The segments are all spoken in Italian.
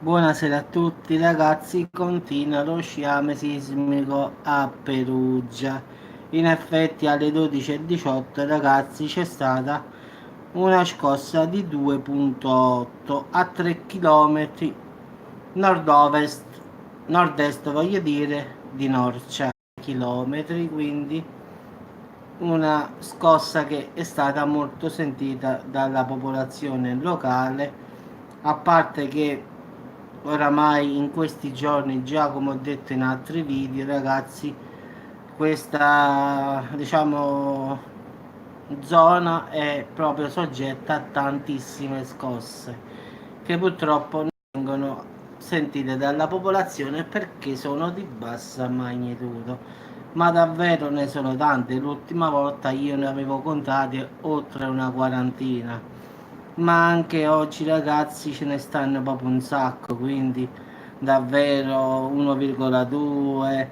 Buonasera a tutti ragazzi, continua lo sciame sismico a Perugia. In effetti alle 12:18 ragazzi c'è stata una scossa di 2,8 a 3 km nord-ovest, nord-est voglio dire, di Norcia, chilometri, quindi una scossa che è stata molto sentita dalla popolazione locale, a parte che oramai in questi giorni, già come ho detto in altri video, ragazzi, questa diciamo zona è proprio soggetta a tantissime scosse che purtroppo non vengono sentite dalla popolazione perché sono di bassa magnitudo, ma davvero ne sono tante. L'ultima volta io ne avevo contate oltre una quarantina, ma anche oggi ragazzi ce ne stanno proprio un sacco, quindi davvero 1,2,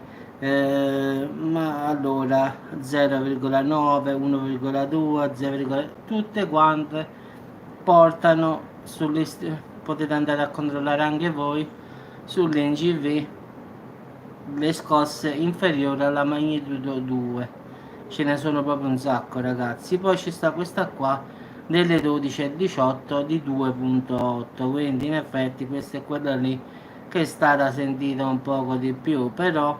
ma allora 0,9, 1,2, 0, tutte quante portano potete andare a controllare anche voi sull'NGV le scosse inferiori alla magnitudo 2. Ce ne sono proprio un sacco ragazzi. Poi ci sta questa qua delle 12:18 di 2,8, quindi in effetti questa è quella lì che è stata sentita un poco di più, però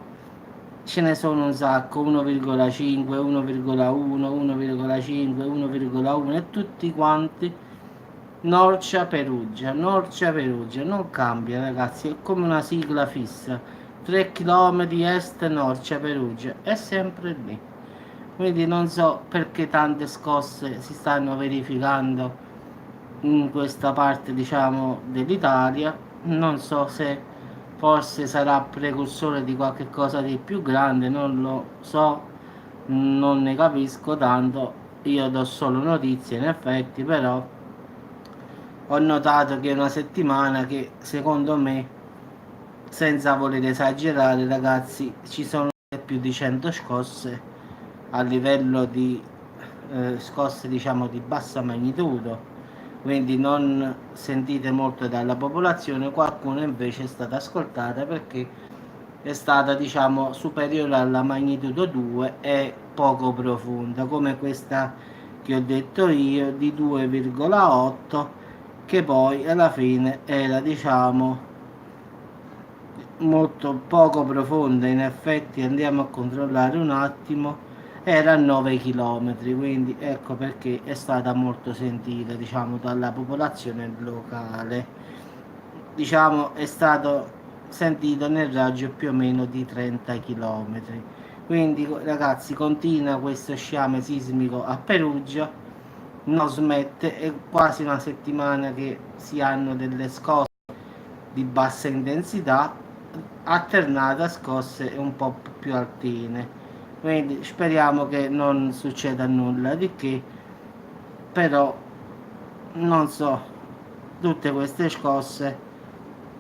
ce ne sono un sacco, 1,5, 1,1, 1,5, 1,1 e tutti quanti Norcia Perugia, Norcia Perugia, non cambia ragazzi, è come una sigla fissa, 3 km est Norcia Perugia, è sempre lì. Quindi non so perché tante scosse si stanno verificando in questa parte diciamo dell'Italia, non so se forse sarà precursore di qualche cosa di più grande, non lo so, non ne capisco tanto, io do solo notizie in effetti, però ho notato che è una settimana che secondo me, senza voler esagerare ragazzi, ci sono più di 100 scosse a livello di scosse diciamo di bassa magnitudo, quindi non sentite molto dalla popolazione. Qualcuno invece è stata ascoltata perché è stata diciamo superiore alla magnitudo 2 e poco profonda, come questa che ho detto io di 2,8, che poi alla fine era diciamo molto poco profonda. In effetti andiamo a controllare un attimo, era a 9 km, quindi ecco perché è stata molto sentita diciamo dalla popolazione locale, diciamo è stato sentito nel raggio più o meno di 30 km. Quindi ragazzi, continua questo sciame sismico a Perugia, non smette, è quasi una settimana che si hanno delle scosse di bassa intensità alternate a scosse un po' più altine, quindi speriamo che non succeda nulla di che, però non so, tutte queste scosse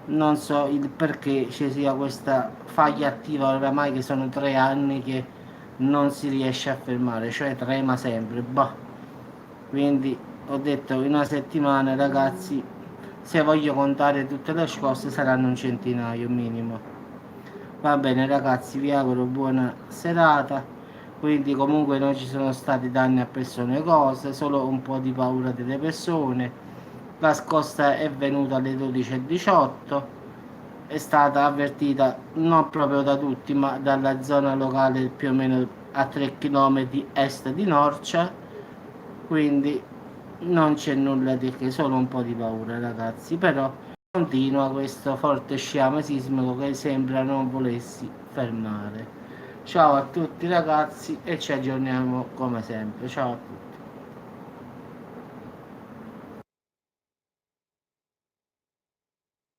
non so il perché ci sia questa faglia attiva oramai che sono 3 anni che non si riesce a fermare, cioè trema sempre, bah. Quindi ho detto in una settimana ragazzi, se voglio contare tutte le scosse saranno un centinaio minimo. Va bene ragazzi, vi auguro buona serata. Quindi comunque non ci sono stati danni a persone e cose, solo un po' di paura delle persone. La scossa è venuta alle 12:18, è stata avvertita non proprio da tutti, ma dalla zona locale più o meno a 3 km est di Norcia, quindi non c'è nulla di che, solo un po' di paura ragazzi, però continua questo forte sciame sismico che sembra non volessi fermare. Ciao a tutti ragazzi e ci aggiorniamo come sempre, ciao a tutti.